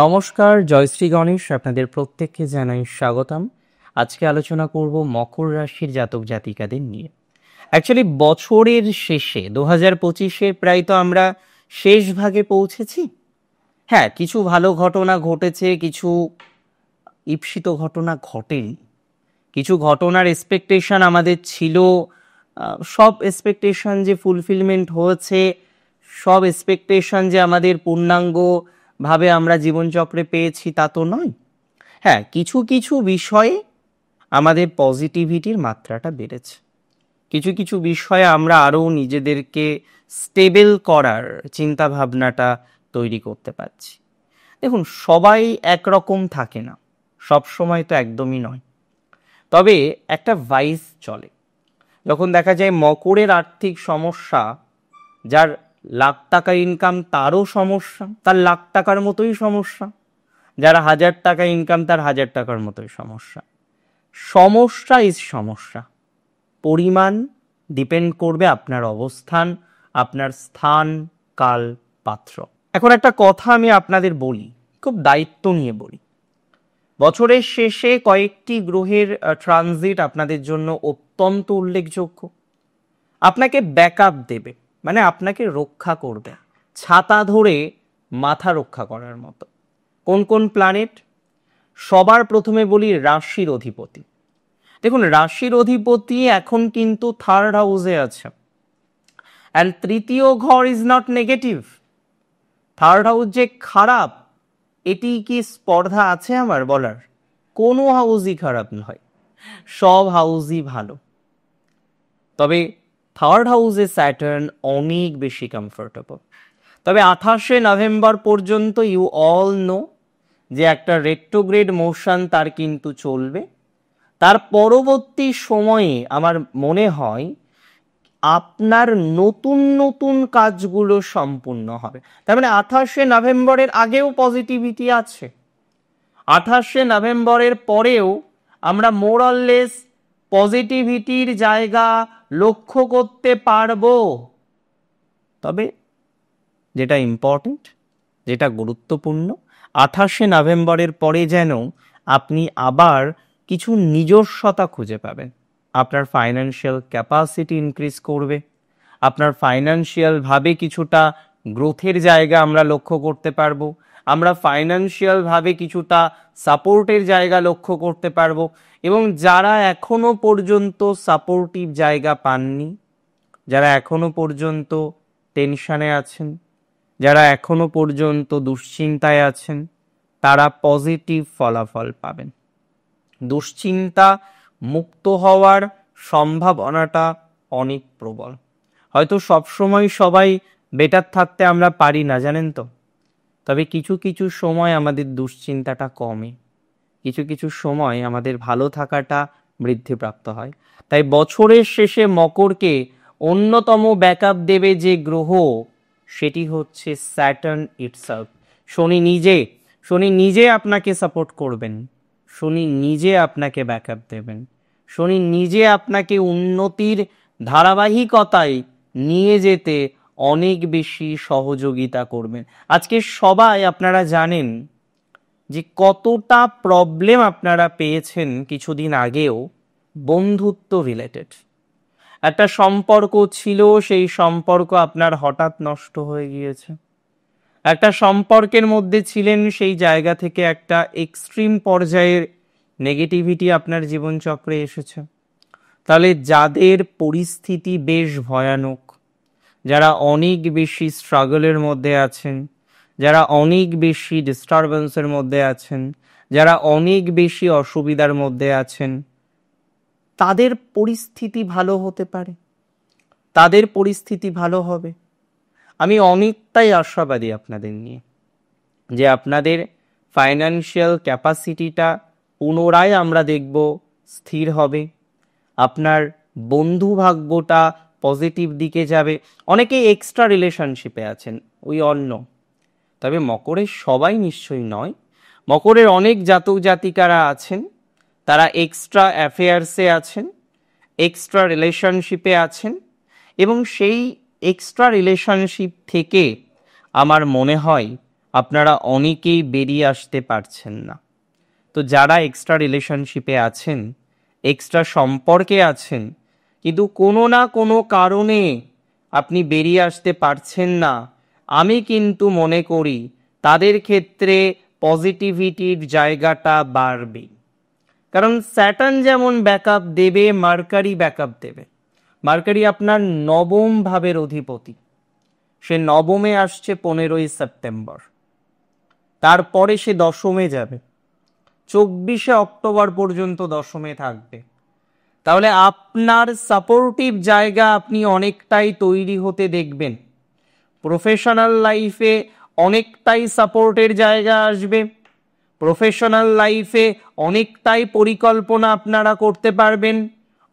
নমস্কার, জয়শ্রী গণেশ আপনাদের প্রত্যেককে জানাই স্বাগতম। আজকে আলোচনা করব মকর রাশির জাতক জাতিকাদের নিয়ে। অ্যাকচুয়ালি বছরের শেষে 2025-এর প্রায় তো আমরা শেষ ভাগে পৌঁছেছি। হ্যাঁ, কিছু ভালো ঘটনা ঘটেছে, কিছু ঈপ্সিত ঘটনা ঘটেনি। কিছু ঘটনার এক্সপেকটেশন আমাদের ছিল, সব এক্সপেকটেশন যে ফুলফিলমেন্ট হয়েছে, সব এক্সপেকটেশন যে আমাদের পূর্ণাঙ্গ ভাবে আমরা জীবনচক্রে পেয়েছি তা তো নয়। হ্যাঁ, কিছু কিছু বিষয়ে আমাদের পজিটিভিটির মাত্রাটা বেড়েছে। কিছু কিছু বিষয়ে আমরা আরও নিজেদেরকে স্টেবল করার চিন্তা ভাবনাটা তৈরি করতে পারছি। দেখুন, সবাই একরকম থাকে না, সব সময় তো একদমই নয়। তবে একটা ভাইস চলে, যখন দেখা যায় মকরের আর্থিক সমস্যা, যার লাখ টাকা ইনকাম তারও সমস্যা, তার লাখ টাকার মতোই সমস্যা, যার 1000 টাকা ইনকাম তার 1000 টাকার মতোই সমস্যা। সমস্যা ইজ সমস্যা, পরিমাণ ডিপেন্ড করবে আপনার অবস্থান, আপনার স্থান, কাল, পাত্র। এখন একটা কথা আমি আপনাদের বলি, খুব দায়িত্ব নিয়ে বলি। বছরের শেষে কয়েকটি গ্রহের ট্রানজিট আপনাদের জন্য অত্যন্ত উল্লেখযোগ্য। আপনাকে ব্যাকআপ দেবে, মানে আপনাকে রক্ষা করবে, ছাতা ধরে মাথা রক্ষা করার মতো। কোন কোন প্ল্যানেট? সবার প্রথমে বলি রাশির অধিপতি। দেখুন, রাশির অধিপতি এখন কিন্তু 3rd হাউসে আছে, অ্যান্ড তৃতীয় ঘর is not negative. 3rd house যে খারাপ, এটি কি স্পর্ধা আছে আমার বলার? কোনো হাউসই খারাপ নয়, সব হাউসই ভালো। তবে 3rd হাউসে স্যাটার্ন অনেক বেশি কমফোর্টেবল। তবে 28শে নভেম্বর পর্যন্ত ইউ অল নো যে একটা রেট্রোগ্রেড মোশন তার কিন্তু চলবে। তার পরবর্তী সময়ে আমার মনে হয় আপনার নতুন নতুন কাজগুলো সম্পূর্ণ হবে। তার মানে 28শে নভেম্বরের আগেও পজিটিভিটি আছে, 28শে নভেম্বরের পরেও আমরা মোর অর লেস পজিটিভিটির জায়গা লক্ষ্য করতে পারবো। তবে যেটা ইম্পর্টেন্ট, যেটা গুরুত্বপূর্ণ, 28শে নভেম্বরের পরে যেন আপনি আবার কিছু নিজস্বতা খুঁজে পাবেন। আপনার ফাইন্যান্সিয়াল ক্যাপাসিটি ইনক্রিজ করবে, আপনার ফাইন্যান্সিয়ালভাবে কিছুটা গ্রোথের জায়গা আমরা লক্ষ্য করতে পারবো, আমরা ফাইন্যান্সিয়ালভাবে কিছুটা সাপোর্টের জায়গা লক্ষ্য করতে পারবো। এবং যারা এখনো পর্যন্ত সাপোর্টিভ জায়গা পাননি, যারা এখনো পর্যন্ত টেনশনে আছেন, যারা এখনো পর্যন্ত দুশ্চিন্তায় আছেন, তারা পজিটিভ ফলাফল পাবেন। দুশ্চিন্তা মুক্ত হওয়ার সম্ভাবনাটা অনেক প্রবল। হয়তো সবসময় সবাই বেটার থাকতে আমরা পারি না, জানেন তো। তবে কিছু কিছু সময় আমাদের দুশ্চিন্তাটা কমে, কিছু কিছু সময় আমাদের ভালো থাকাটা বৃদ্ধিপ্রাপ্ত হয়। তাই বছরের শেষে মকরকে অন্যতম ব্যাকআপ দেবে যে গ্রহ, সেটি হচ্ছে স্যাটার্ন ইটসেলফ। শনি নিজে আপনাকে সাপোর্ট করবেন, শনি নিজে আপনাকে ব্যাকআপ দেবেন, শনি নিজে আপনাকে উন্নতির ধারাবাহিকতায় নিয়ে যেতে অনেক বেশি সহযোগিতা করবেন। আজকে সবাই আপনারা জানেন যে কতটা প্রবলেম আপনারা পেয়েছেন কিছুদিন আগেও বন্ধুত্ব রিলেটেড। একটা সম্পর্ক ছিল, সেই সম্পর্ক আপনার হঠাৎ নষ্ট হয়ে গিয়েছে। একটা সম্পর্কের মধ্যে ছিলেন, সেই জায়গা থেকে একটা এক্সট্রিম পর্যায়ের নেগেটিভিটি আপনার জীবনচক্রে এসেছে। তাহলে যাদের পরিস্থিতি বেশ ভয়ানক, যারা অনেক বেশি স্ট্রাগলের মধ্যে আছেন, যারা অনেক বেশি ডিস্টারবেন্সের মধ্যে আছেন, যারা অনেক বেশি অসুবিধার মধ্যে আছেন, তাদের পরিস্থিতি ভালো হতে পারে, তাদের পরিস্থিতি ভালো হবে। আমি অনেকটাই আশাবাদী আপনাদের নিয়ে, যে আপনাদের ফাইন্যান্সিয়াল ক্যাপাসিটিটা পুনরায় আমরা দেখব স্থির হবে, আপনার বন্ধু ভাগ্যটা পজিটিভ দিকে যাবে। অনেকে এক্সট্রা রিলেশনশিপে আছেন, উই অল নো। তবে মকরের সবাই নিশ্চয়ই নয়, মকরের অনেক জাতক জাতিকারা আছেন, তারা এক্সট্রা অ্যাফেয়ার্সে আছেন, এক্সট্রা রিলেশনশিপে আছেন, এবং সেই এক্সট্রা রিলেশনশিপ থেকে আমার মনে হয় আপনারা অনেকেই বেরিয়ে আসতে পারছেন না। তো যারা এক্সট্রা রিলেশনশিপে আছেন, এক্সট্রা সম্পর্কে আছেন, কিন্তু কোনো না কোনো কারণে আপনি বেরিয়ে আসতে পারছেন না, আমি কিন্তু মনে করি তাদের ক্ষেত্রে পজিটিভিটির জায়গাটা বাড়বে। কারণ স্যাটার্ন যেমন ব্যাকআপ দেবে, মার্কারি ব্যাকআপ দেবে। মার্কারি আপনার নবম ভাবের অধিপতি, সে নবমে আসছে 15ই সেপ্টেম্বর, তারপরে সে দশমে যাবে, 24শে অক্টোবর পর্যন্ত দশমে থাকবে। তাহলে আপনার সাপোর্টিভ জায়গা আপনি অনেকটাই তৈরি হতে দেখবেন। প্রফেশনাল লাইফে অনেকটাই সাপোর্টের জায়গা আসবে, প্রফেশনাল লাইফে অনেকটাই পরিকল্পনা আপনারা করতে পারবেন।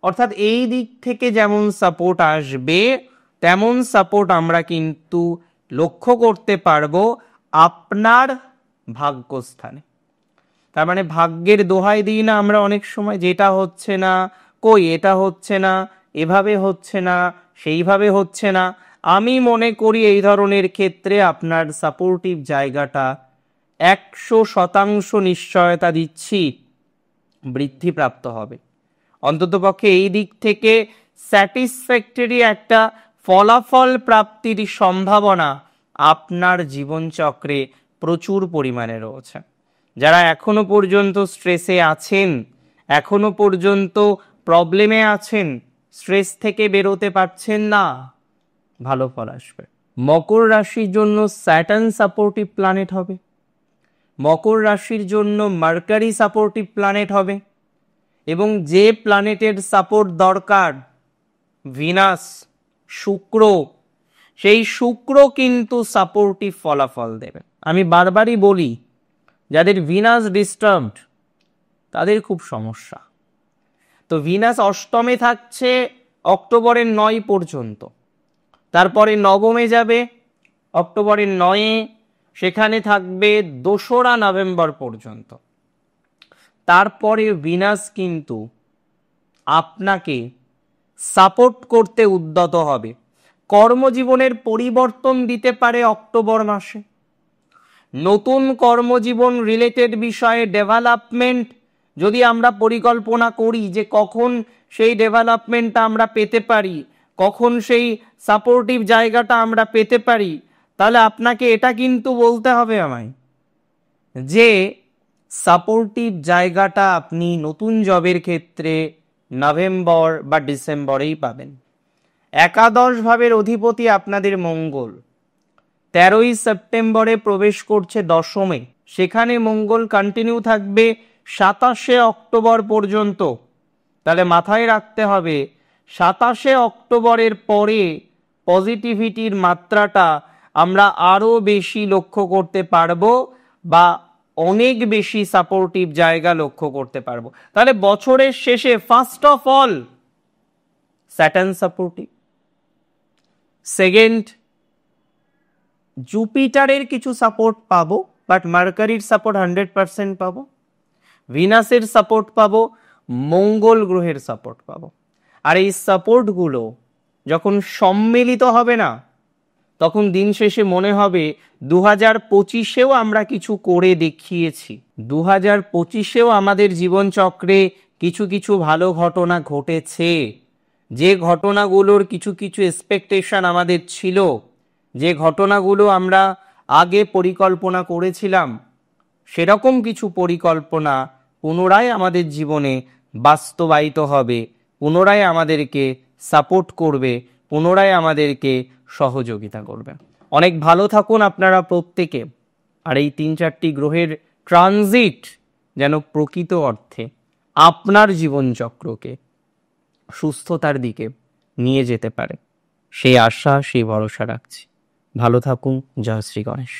অর্থাৎ এই দিক থেকে যেমন সাপোর্ট আসবে, তেমন সাপোর্ট আমরা কিন্তু লক্ষ্য করতে পারবো আপনার ভাগ্যস্থানে। তার মানে ভাগ্যের দোহাই দিই না আমরা অনেক সময়, যেটা হচ্ছে না, কই এটা হচ্ছে না, এভাবে হচ্ছে না, সেইভাবে হচ্ছে না। আমি মনে করি এই ধরনের ক্ষেত্রে আপনার সাপোর্টিভ জায়গাটা 100% নিশ্চয়তা দিচ্ছি বৃদ্ধিপ্রাপ্ত হবে। অন্ততপক্ষে এই দিক থেকে স্যাটিসফ্যাক্টরি একটা ফলাফল প্রাপ্তির সম্ভাবনা আপনার জীবনচক্রে প্রচুর পরিমাণে রয়েছে। যারা এখনো পর্যন্ত স্ট্রেসে আছেন, এখনো পর্যন্ত প্রবলেমে আছেন, স্ট্রেস থেকে বেরোতে পারছেন না, ভালো ফল আসবে। মকর রাশির জন্য স্যাটার্ন সাপোর্টিভ প্ল্যানেট হবে, মকর রাশির জন্য মার্কারি সাপোর্টিভ প্ল্যানেট হবে, এবং যে প্ল্যানেটের সাপোর্ট দরকার ভিনাস, শুক্র, সেই শুক্র কিন্তু সাপোর্টিভ ফলাফল দেবে। আমি বারবারই বলি, যাদের ভিনাস ডিস্টার্বড তাদের খুব সমস্যা। তো ভিনাস অষ্টমে থাকছে অক্টোবরের 9 পর্যন্ত, তারপরে নবমে যাবে অক্টোবরের 9-এ, সেখানে থাকবে 2রা নভেম্বর পর্যন্ত। তারপরে ভিনাস কিন্তু আপনাকে সাপোর্ট করতে উদ্যত হবে। কর্মজীবনের পরিবর্তন দিতে পারে অক্টোবর মাসে, নতুন কর্মজীবন রিলেটেড বিষয়ে ডেভেলপমেন্ট যদি আমরা পরিকল্পনা করি যে কখন সেই ডেভেলপমেন্টটা আমরা পেতে পারি, কখন সেই সাপোর্টিভ জায়গাটা আমরা পেতে পারি, তাহলে আপনাকে এটা কিন্তু বলতে হবে আমায় যে সাপোর্টিভ জায়গাটা আপনি নতুন জবের ক্ষেত্রে নভেম্বর বা ডিসেম্বরেই পাবেন। একাদশ ভাবের অধিপতি আপনাদের মঙ্গল 13ই সেপ্টেম্বরে প্রবেশ করছে দশমে, সেখানে মঙ্গল কন্টিনিউ থাকবে 27শে অক্টোবর পর্যন্ত। তাহলে মাথায় রাখতে হবে 27শে অক্টোবরের পরে পজিটিভিটির মাত্রাটা আমরা আরো বেশি লক্ষ্য করতে পারবো, বা অনেক বেশি সাপোর্টিভ জায়গা লক্ষ্য করতে পারবো। তাহলে বছরের শেষে first of all Saturn supportive, second জুপিটারের কিছু সাপোর্ট পাবো, বাট মার্কারির সাপোর্ট 100% পাবো, ভিনাসের সাপোর্ট পাবো, মঙ্গল গ্রহের সাপোর্ট পাবো। আর এই সাপোর্টগুলো যখন সম্মিলিত হবে না, তখন দিন শেষে মনে হবে 2025-এও আমরা কিছু করে দেখিয়েছি, 2025-এও আমাদের জীবনচক্রে কিছু কিছু ভালো ঘটনা ঘটেছে, যে ঘটনাগুলোর কিছু কিছু এক্সপেকটেশন আমাদের ছিল, যে ঘটনাগুলো আমরা আগে পরিকল্পনা করেছিলাম, সেরকম কিছু পরিকল্পনা পুনরায় আমাদের জীবনে বাস্তবায়িত হবে, পুনরায় আমাদেরকে সাপোর্ট করবে, পুনরায় আমাদেরকে সহযোগিতা করবে। অনেক ভালো থাকুন আপনারা প্রত্যেকে। আর এই 3-4টি গ্রহের ট্রানজিট যেন প্রকৃত অর্থে আপনার জীবনচক্রকে সুস্থতার দিকে নিয়ে যেতে পারে, সেই আশা, সেই ভরসা রাখছি। ভালো থাকুন। জয় শ্রী গণেশ।